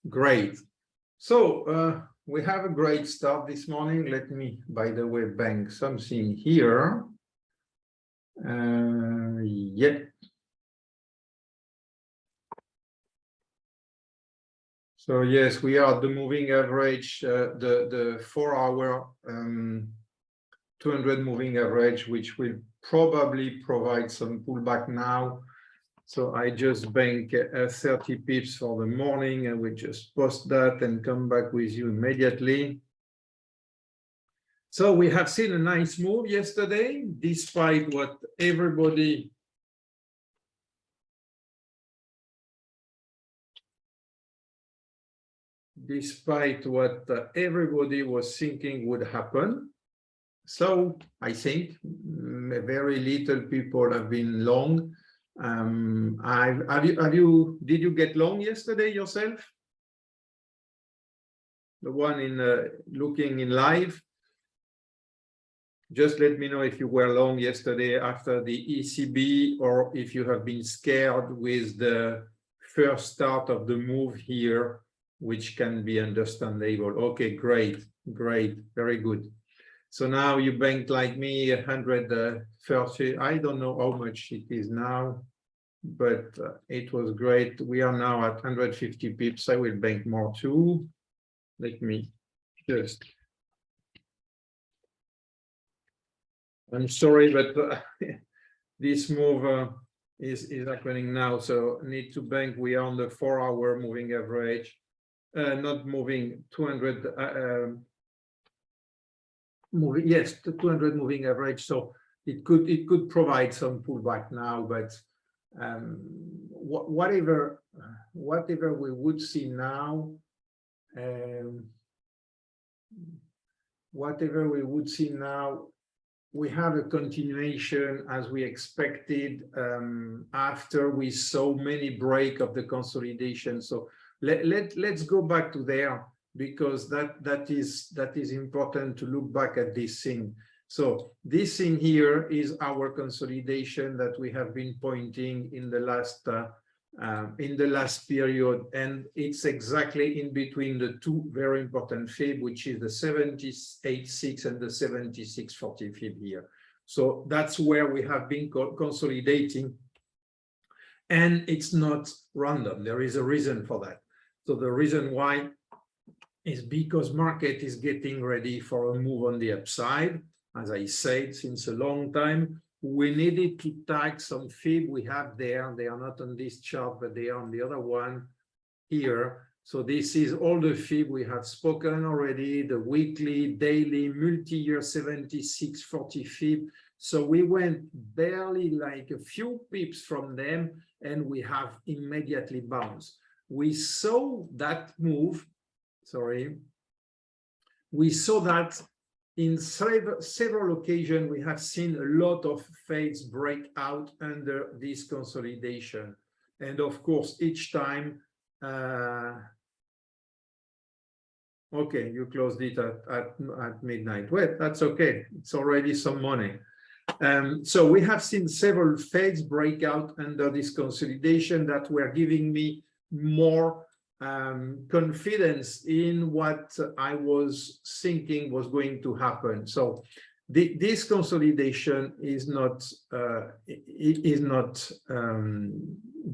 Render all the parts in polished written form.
Great. So we have a great start this morning. Let me, by the way, bang something here. Yeah. So yes, we are the moving average, the 4-hour 200 moving average, which will probably provide some pullback now. So I just bank 30 pips for the morning, and we just post that and come back with you immediately. So we have seen a nice move yesterday, despite what everybody was thinking would happen. So I think very little people have been long. Did you get long yesterday yourself? The one in looking in live? Just let me know if you were long yesterday after the ECB, or if you have been scared with the first start of the move here, which can be understandable. Okay, great, very good. So now you banked like me 130. I don't know how much it is now, but it was great. We are now at 150 pips. I will bank more too. Let me just. I'm sorry, but this move is happening now. So need to bank. We are on the 4-hour moving average, not moving 200. Moving, yes, the 200 moving average. So it could provide some pullback now, but whatever we would see now, we have a continuation as we expected after we saw many break of the consolidation. So let's go back to there, because that is important to look back at this thing. So this thing here is our consolidation that we have been pointing in the last period, and it's exactly in between the two very important fib, which is the 78.6 and the 76.40 fib here. So that's where we have been consolidating, and it's not random. There is a reason for that. So the reason why is because market is getting ready for a move on the upside. As I said, since a long time, we needed to tag some fib we have there. They are not on this chart, but they are on the other one here. So this is all the fib we have spoken already, the weekly, daily, multi-year 76.40 fib. So we went barely like a few pips from them, and we have immediately bounced. We saw that move. We saw that in several occasions. We have seen a lot of fades break out under this consolidation. And of course, each time, okay, you closed it at midnight. Well, that's okay. It's already some money. So we have seen several fades break out under this consolidation that were giving me more confidence in what I was thinking was going to happen. So this consolidation is not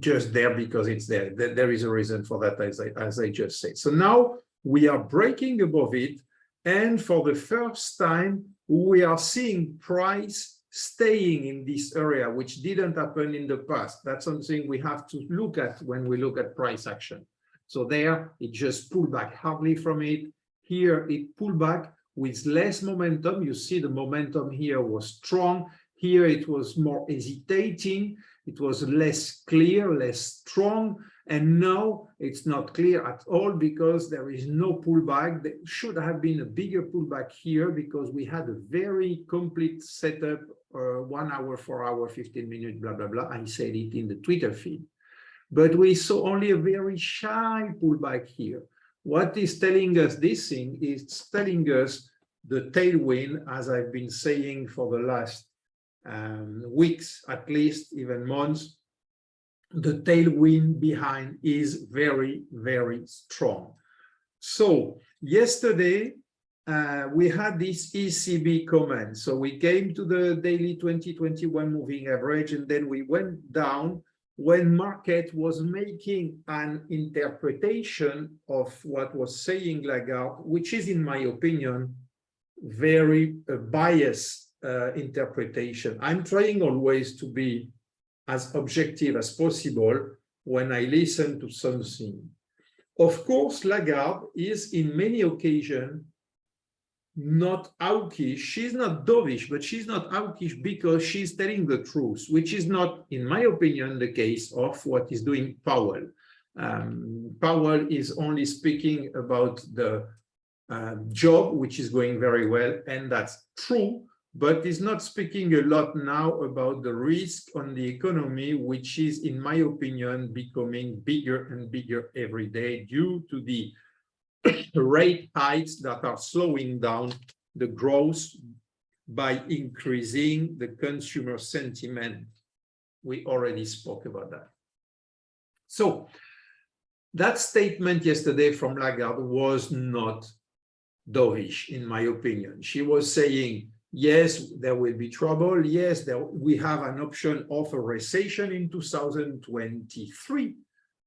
just there because it's there. There is a reason for that, as I just said. So now we are breaking above it, and for the first time we are seeing price staying in this area, which didn't happen in the past. That's something we have to look at when we look at price action. So there, it just pulled back hardly from it. Here, it pulled back with less momentum. You see the momentum here was strong. Here, it was more hesitating. It was less clear, less strong. And now it's not clear at all because there is no pullback. There should have been a bigger pullback here because we had a very complete setup, 1 hour, 4 hour, 15 minutes, blah, blah, blah. I said it in the Twitter feed. But we saw only a very shy pullback here. What is telling us this thing is telling us the tailwind, as I've been saying for the last weeks, at least even months. the tailwind behind is very, very strong. So yesterday, we had this ECB comment. So we came to the daily 2021 moving average, and then we went down when market was making an interpretation of what was saying Lagarde, which is, in my opinion, very biased interpretation. I'm trying always to be as objective as possible when I listen to something. Of course, Lagarde is in many occasions not hawkish. She's not dovish, but she's not hawkish because she's telling the truth, which is not, in my opinion, the case of what is doing Powell. Powell is only speaking about the job, which is going very well, and that's true, but is not speaking a lot now about the risk on the economy, which is, in my opinion, becoming bigger and bigger every day due to the rate hikes that are slowing down the growth by increasing the consumer sentiment. We already spoke about that. So that statement yesterday from Lagarde was not dovish, in my opinion. She was saying, yes, there will be trouble. Yes, we have an option of a recession in 2023.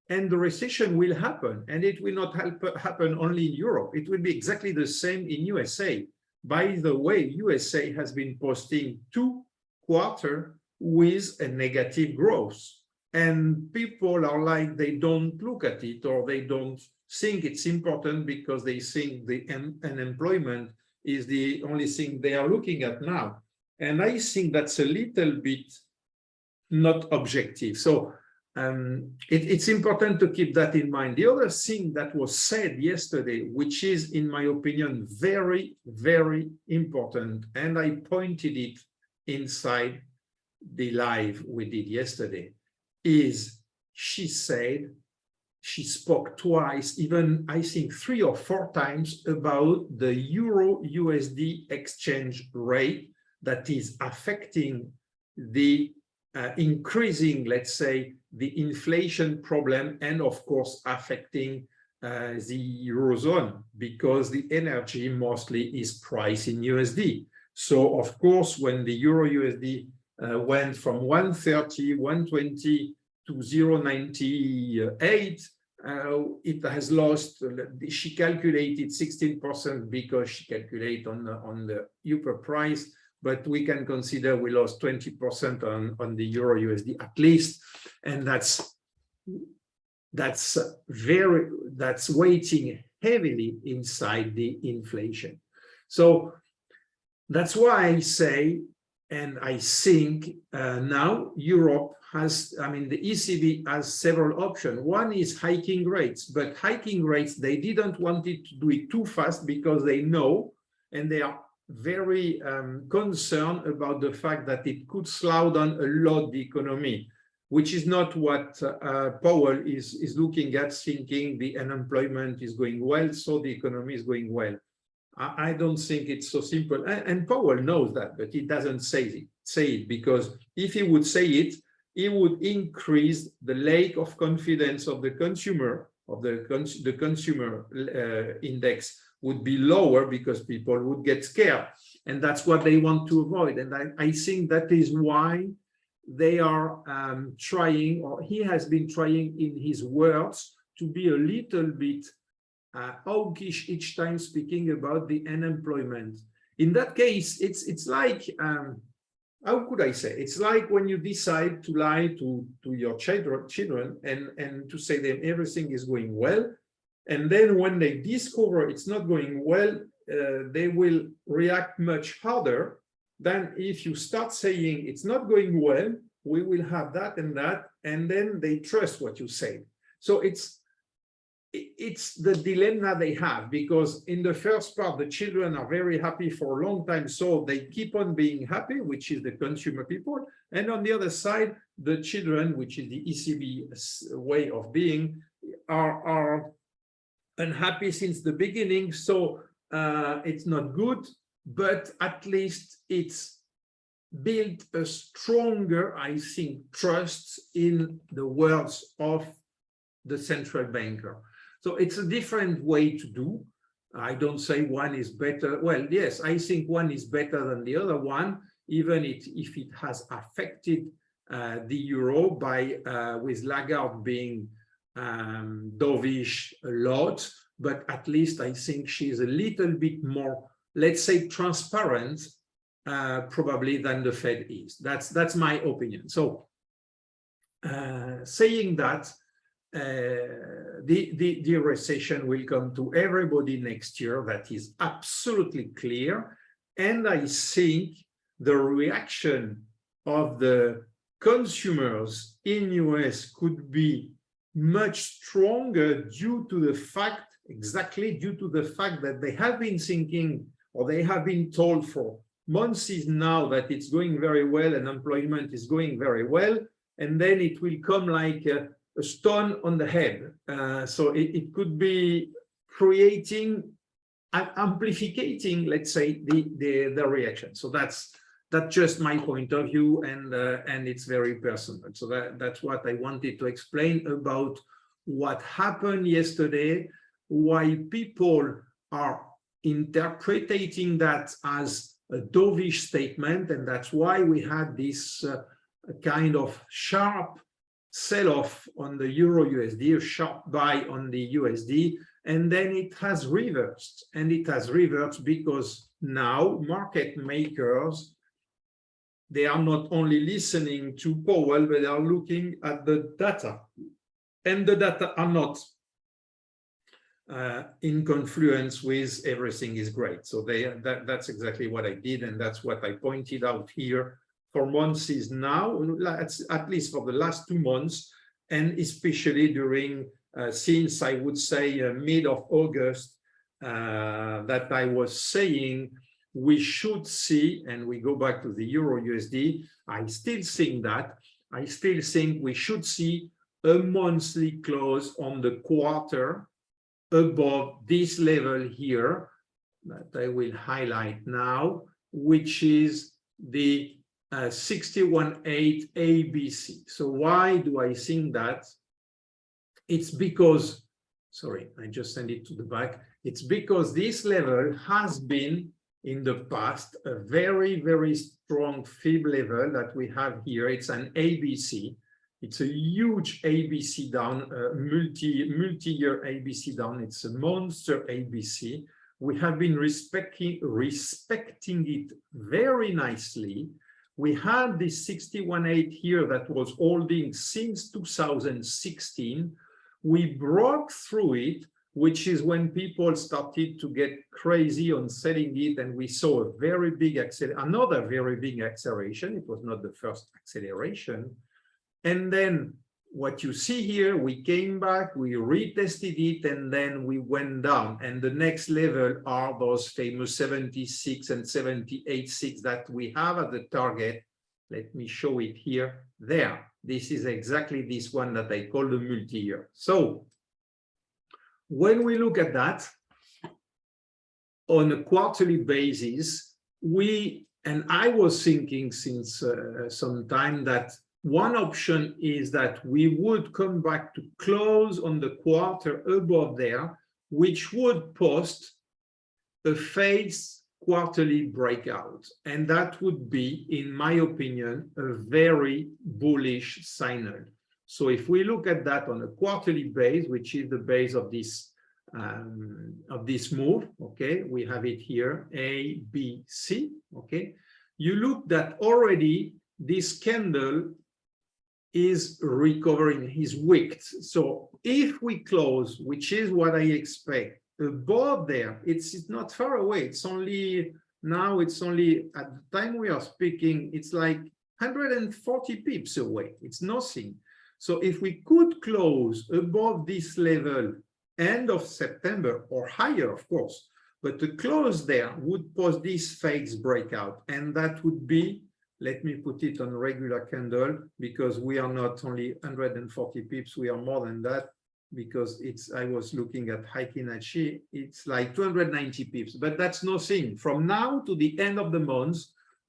And the recession will happen, and it will not happen only in Europe. It will be exactly the same in USA. By the way, USA has been posting 2 quarters with a negative growth. And people are like, they don't look at it, or they don't think it's important because they think the unemployment is the only thing they are looking at now. And I think that's a little bit not objective. So it's important to keep that in mind. The other thing that was said yesterday, which is, in my opinion, very, very important, and I pointed it inside the live we did yesterday, is she said, she spoke twice, even I think 3 or 4 times, about the Euro-USD exchange rate that is affecting the increasing, let's say, the inflation problem, and of course affecting the Eurozone, because the energy mostly is priced in USD. So of course, when the Euro-USD went from 130, 120 to 0.98, it has lost, she calculated 16% because she calculated on the upper price, but we can consider we lost 20% on the Euro-USD at least, and that's weighting heavily inside the inflation. So that's why I say, and I think now Europe has, I mean, the ECB has several options. One is hiking rates, but hiking rates, they didn't want it to do it too fast because they know, and they are very concerned about the fact that it could slow down a lot the economy, which is not what Powell is looking at, thinking the unemployment is going well, so the economy is going well. I don't think it's so simple. And Powell knows that, but he doesn't say it, because if he would say it, he would increase the lack of confidence of the consumer, of the consumer index would be lower because people would get scared. And that's what they want to avoid. And I think that is why they are trying, or he has been trying in his words, to be a little bit hawkish each time speaking about the unemployment. In that case, it's like, how could I say? It's like when you decide to lie to your children and to say them everything is going well, and then when they discover it's not going well, they will react much harder than if you start saying it's not going well, we will have that, and then they trust what you say. So it's the dilemma they have, because in the first part, the children are very happy for a long time, so they keep on being happy, which is the consumer people. And on the other side, the children, which is the ECB way of being, are unhappy since the beginning. So it's not good, but at least it's build a stronger, I think, trust in the words of the central banker. So it's a different way to do. I don't say one is better. Well, yes, I think one is better than the other one, even if it has affected the euro by with Lagarde being dovish a lot, but at least I think she's a little bit more, let's say, transparent probably than the Fed is. That's my opinion. So saying that, the recession will come to everybody next year. That is absolutely clear. And I think the reaction of the consumers in US could be much stronger due to the fact, exactly due to the fact that they have been thinking, or they have been told for months now that it's going very well and employment is going very well, and then it will come like a stone on the head. So it could be creating and amplifying, let's say, the reaction. So that's just my point of view, and it's very personal. So that's what I wanted to explain about what happened yesterday, why people are interpreting that as a dovish statement, and that's why we had this kind of sharp sell-off on the euro USD, a sharp buy on the USD, and then it has reversed. And it has reversed because now market makers, they are not only listening to Powell, but they are looking at the data. And the data are not in confluence with everything is great. So that's exactly what I did, and that's what I pointed out here for months is now, at least for the last 2 months, and especially during, since I would say mid of August, that I was saying we should see, and we go back to the Euro USD, I still think that, I still think we should see a monthly close on the quarter above this level here, that I will highlight now, which is the 61.8 ABC. So why do I think that? It's because, sorry, I just sent it to the back. It's because this level has been in the past a very, very strong fib level that we have here. It's an ABC. It's a huge ABC down, multi-year ABC down. It's a monster ABC. We have been respecting it very nicely. We had this 61.8 here that was holding since 2016. We broke through it, which is when people started to get crazy on selling it, and we saw a very big another very big acceleration. It was not the first acceleration. And then what you see here, we came back, we retested it, and then we went down. And the next level are those famous 76 and 78.6 that we have at the target. Let me show it here. There, this is exactly this one that I call the multi-year. So when we look at that on a quarterly basis, and I was thinking since some time that one option is that we would come back to close on the quarter above there, which would post a phase quarterly breakout. And that would be, in my opinion, a very bullish signal. So if we look at that on a quarterly base, which is the base of this move, okay, we have it here, A, B, C, okay. You look that already this candle is recovering, is wicked. So if we close, which is what I expect, above there, it's not far away. It's only, now it's only, at the time we are speaking, it's like 140 pips away. It's nothing. So if we could close above this level end of September or higher, of course, but the close there would pose this phase breakout, and that would be, let me put it on regular candle, because we are not only 140 pips, we are more than that, because it's, I was looking at Heikin-Achi, it's like 290 pips, but that's nothing. From now to the end of the month,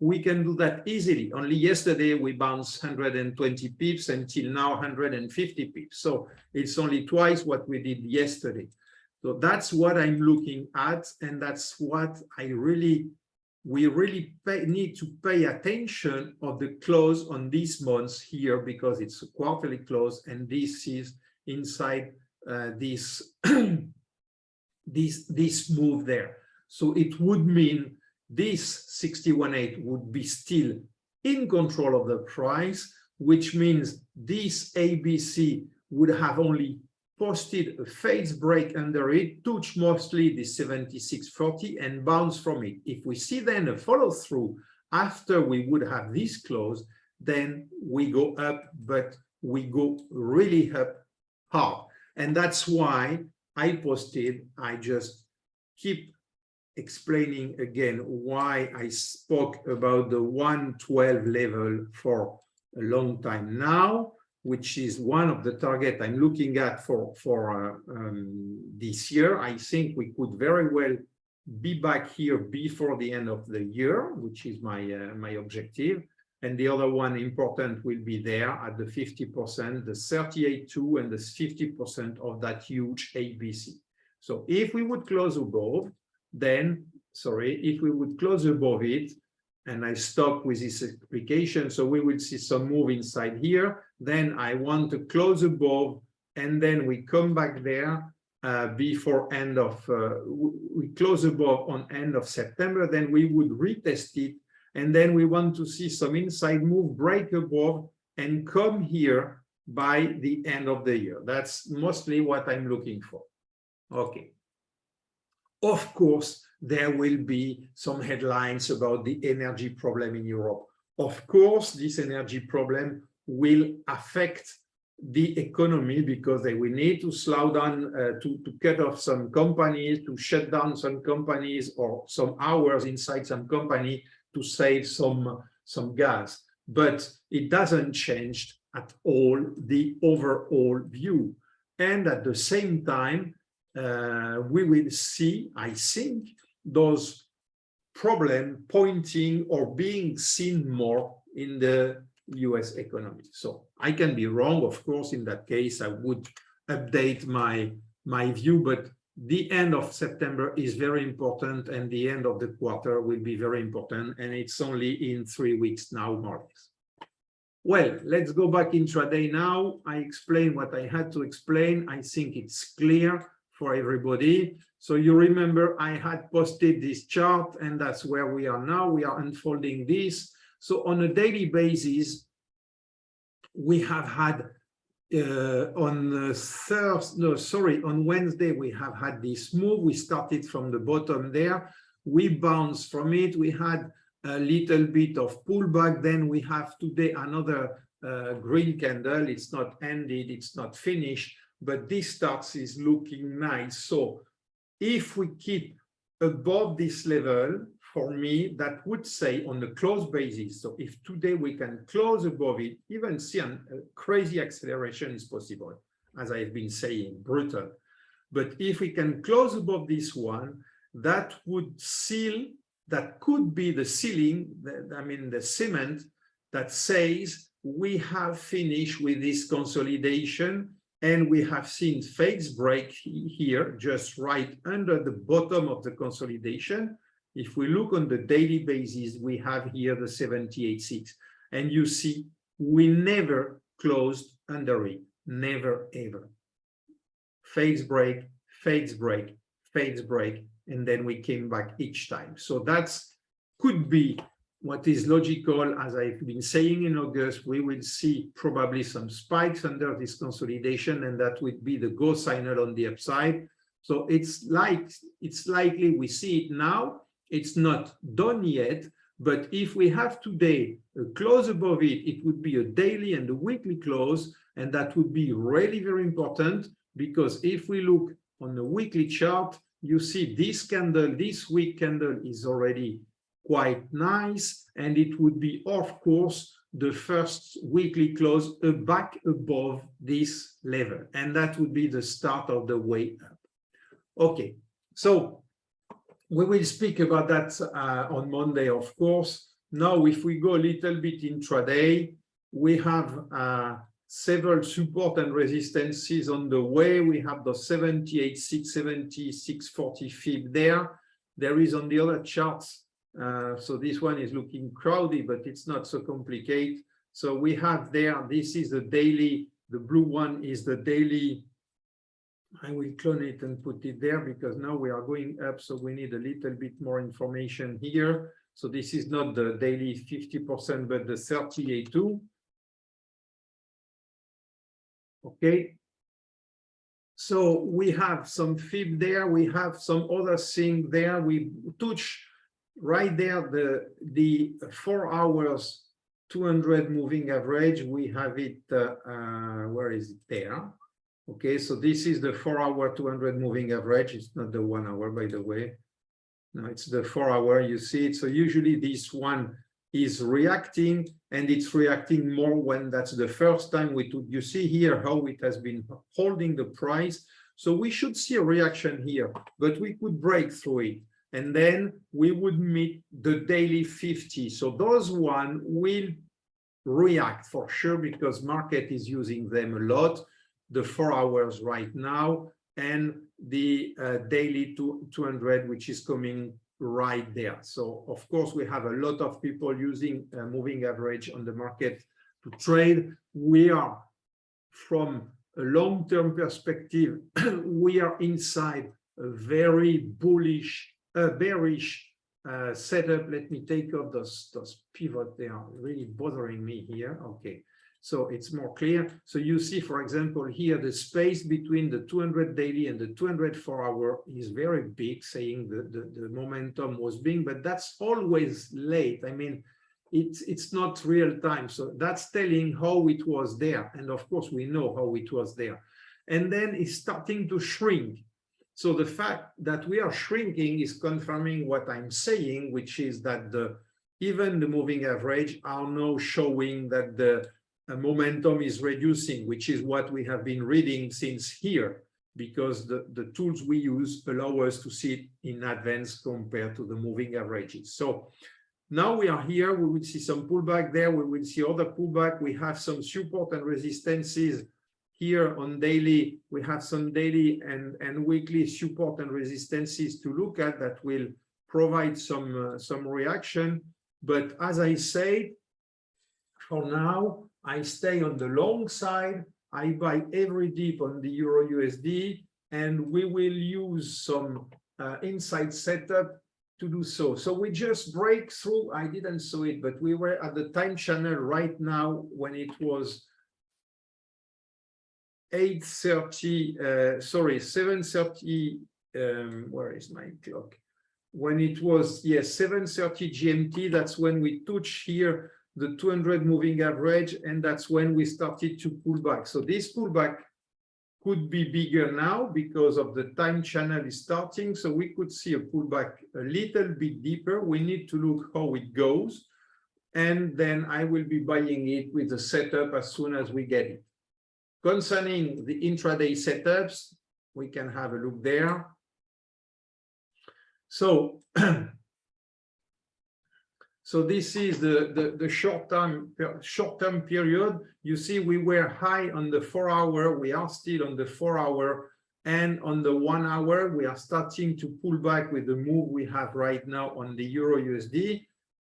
we can do that easily. Only yesterday we bounced 120 pips until now 150 pips. So it's only twice what we did yesterday. So that's what I'm looking at, and that's what we really need to pay attention of the close on these months here, because it's a quarterly close, and this is inside this this move there. So it would mean this 61.8 would be still in control of the price, which means this ABC would have only posted a phase break under it, touch mostly the 76.40 and bounce from it. If we see then a follow through after we would have this close, then we go up, but we go really up hard. And that's why I just keep explaining again why I spoke about the 112 level for a long time now, which is one of the targets I'm looking at for this year. I think we could very well be back here before the end of the year, which is my objective. And the other one important will be there at the 50%, the 38.2 and the 50% of that huge ABC. So if we would close above, then, if we would close above it, and I stop with this explication, so we will see some move inside here, then I want to close above, and then we come back there before end of, we close above on end of September, then we would retest it, and then we want to see some inside move, break above, and come here by the end of the year. That's mostly what I'm looking for. Okay. Of course, there will be some headlines about the energy problem in Europe. Of course, this energy problem will affect the economy because they will need to slow down, to cut off some companies, to shut down some companies or some hours inside some company to save some gas. But it doesn't change at all the overall view. And at the same time, we will see, I think, those problems pointing or being seen more in the US economy. So I can be wrong, of course. In that case, I would update my view, but the end of September is very important, and the end of the quarter will be very important, and it's only in 3 weeks now, more or less. Well, let's go back intraday now. I explained what I had to explain. I think it's clear for everybody. So you remember I had posted this chart, and that's where we are now. We are unfolding this. So on a daily basis, we have had on Wednesday, we have had this move. We started from the bottom there. We bounced from it. We had a little bit of pullback. Then we have today another green candle. It's not ended, it's not finished, but this start is looking nice. So if we keep above this level, for me, that would say on the close basis, so if today we can close above it, even see a crazy acceleration is possible, as I've been saying, brutal. But if we can close above this one, that would seal, that could be the ceiling, the cement that says we have finished with this consolidation, and we have seen phase break here, just right under the bottom of the consolidation. If we look on the daily basis, we have here the 78.6, and you see we never closed under it, never ever. Phase break, phase break, phase break, and then we came back each time. So that's could be what is logical. As I've been saying in August, we will see probably some spikes under this consolidation, and that would be the go signal on the upside. So it's likely we see it now. It's not done yet, but if we have today a close above it, it would be a daily and a weekly close, and that would be really very important, because if we look on the weekly chart, you see this candle, this week candle is already quite nice, and it would be, of course, the first weekly close back above this level, and that would be the start of the way up. Okay, so we will speak about that on Monday, of course. Now, if we go a little bit intraday, we have several support and resistances on the way. We have the 78, 670, 640 fib there. There is on the other charts. So this one is looking crowded, but it's not so complicated. So we have there, this is the daily, the blue one is the daily. I will clone it and put it there because now we are going up. So we need a little bit more information here. So this is not the daily 50%, but the 38.2. Okay. So we have some fib there. We have some other thing there. We touch right there the 4 hours 200 moving average. We have it. Where is it there? Okay, so this is the 4 hour 200 moving average. It's not the 1 hour, by the way. No, it's the 4 hour. You see it. So usually this one is reacting, and it's reacting more when that's the first time we took. You see here how it has been holding the price. So we should see a reaction here, but we could break through it. And then we would meet the daily 50. So those one will react for sure because market is using them a lot. The 4 hours right now and the daily 200, which is coming right there. So of course we have a lot of people using moving average on the market to trade. We are, from a long-term perspective, we are inside a very bullish, bearish setup. Let me take off those pivots. They are really bothering me here. Okay. So it's more clear. So you see, for example, here the space between the 200 daily and the 204 hour is very big, saying the momentum was big, but that's always late. I mean, it's not real time. So that's telling how it was there. And of course, we know how it was there. And then it's starting to shrink. So the fact that we are shrinking is confirming what I'm saying, which is that even the moving average are now showing that the momentum is reducing, which is what we have been reading since here, because the tools we use allow us to see it in advance compared to the moving averages. So now we are here, we will see some pullback there, we will see other pullback, we have some support and resistances here on daily, we have some daily and weekly support and resistances to look at that will provide some reaction. But as I said, for now, I stay on the long side. I buy every dip on the Euro USD, and we will use some inside setup to do so. So we just break through. I didn't show it, but we were at the time channel right now when it was 8:30. Sorry, 7:30. Where is my clock? When it was 7:30 GMT. That's when we touch here the 200 moving average, and that's when we started to pull back. So this pullback could be bigger now because of the time channel is starting. So we could see a pullback a little bit deeper. We need to look how it goes. And then I will be buying it with the setup as soon as we get it. Concerning the intraday setups, we can have a look there. So so this is the short-term period. You see, we were high on the 4 hour. We are still on the 4 hour, and on the 1 hour, we are starting to pull back with the move we have right now on the Euro USD,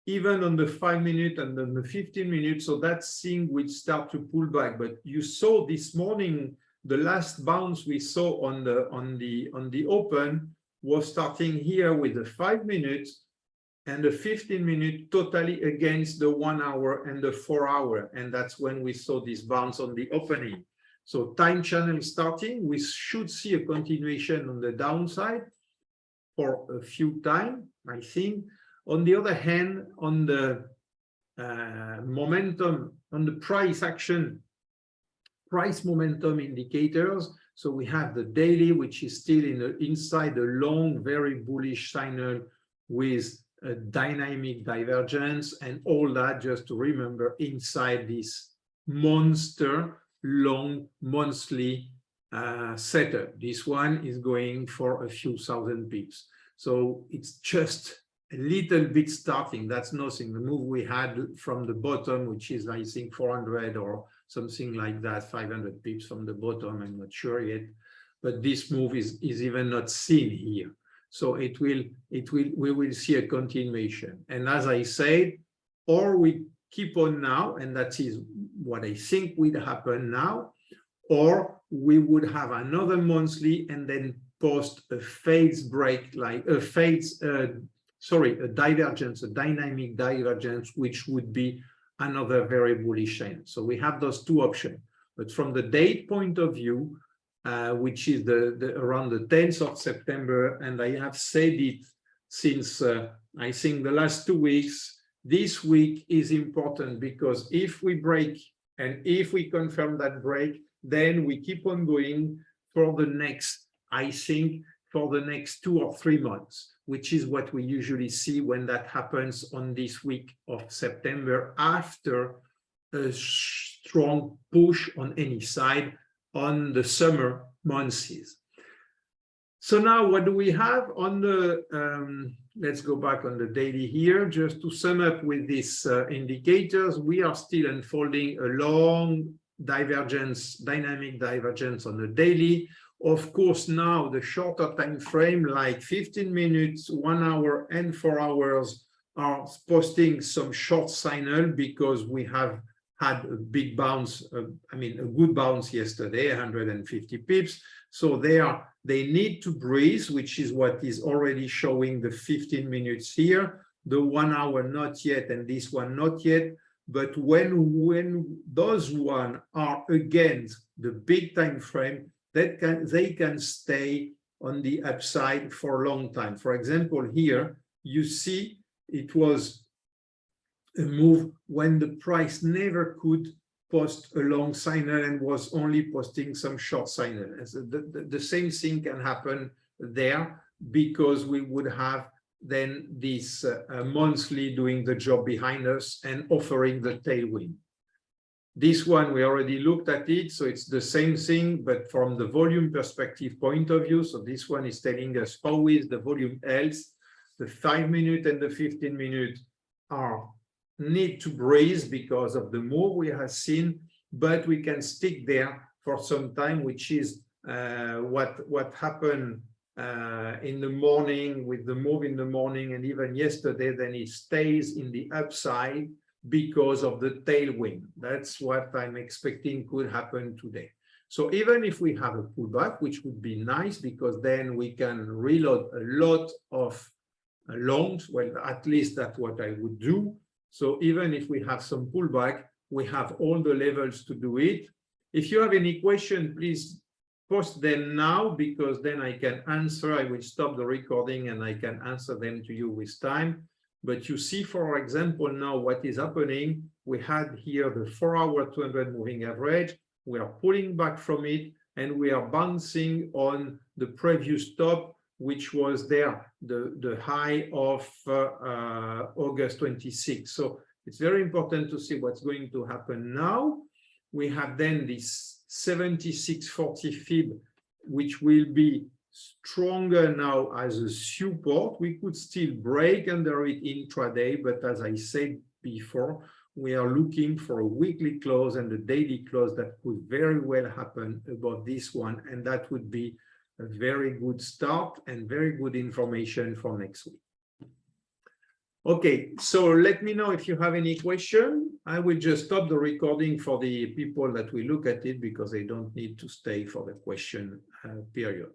even on the 5 minute and on the 15 minutes. So that thing will start to pull back. But you saw this morning, the last bounce we saw on the open was starting here with the 5 minutes. And the 15 minute totally against the 1 hour and the 4 hour. And that's when we saw this bounce on the opening. So time channel starting, we should see a continuation on the downside for a few time, I think. On the other hand, on the momentum, on the price action, price momentum indicators. So we have the daily, which is still inside the long, very bullish signal with a dynamic divergence and all that, just to remember, inside this monster long monthly setup. This one is going for a few thousand pips. So it's just a little bit starting. That's nothing. The move we had from the bottom, which is, I think, 400 or something like that, 500 pips from the bottom, I'm not sure yet. But this move is even not seen here. So we will see a continuation. And as I said, or we keep on now, and that is what I think will happen now, or we would have another monthly and then post a phase break, like a phase, a divergence, a dynamic divergence, which would be another very bullish trend. So we have those two options. But from the date point of view, which is around the 10th of September, and I have said it since I think the last 2 weeks, this week is important because if we break and if we confirm that break, then we keep on going for the next, I think, for the next 2 or 3 months, which is what we usually see when that happens on this week of September after a strong push on any side on the summer months. So now what do we have on the, let's go back on the daily here, just to sum up with these indicators. We are still unfolding a long divergence, dynamic divergence on the daily. Of course, now the shorter time frame, like 15 minutes, 1 hour, and 4 hours, are posting some short signal because we have had a big bounce, a good bounce yesterday, 150 pips. So they need to breathe, which is what is already showing the 15 minutes here, the 1 hour not yet, and this one not yet. But when those one are against the big time frame, they can stay on the upside for a long time. For example, here you see it was a move when the price never could post a long signal and was only posting some short signal. The same thing can happen there because we would have then this monthly doing the job behind us and offering the tailwind. This one, we already looked at it, so it's the same thing, but from the volume perspective point of view. So this one is telling us how is the volume else. The 5 minute and the 15 minute need to breathe because of the move we have seen, but we can stick there for some time, which is what happened in the morning with the move in the morning, and even yesterday. Then it stays in the upside because of the tailwind. That's what I'm expecting could happen today. So even if we have a pullback, which would be nice because then we can reload a lot of longs, well, at least that's what I would do. So even if we have some pullback, we have all the levels to do it. If you have any question, please post them now, because then I can answer. I will stop the recording and I can answer them to you with time. But you see, for example, now what is happening. We had here the 4-hour 200 moving average. We are pulling back from it and we are bouncing on the previous top, which was there, the high of August 26. So it's very important to see what's going to happen now. We have then this 76.40 fib, which will be stronger now as a support. We could still break under it intraday, but as I said before, we are looking for a weekly close and a daily close that could very well happen above this one, and that would be a very good start and very good information for next week. Okay, so let me know if you have any question. I will just stop the recording for the people that will look at it because they don't need to stay for the question period.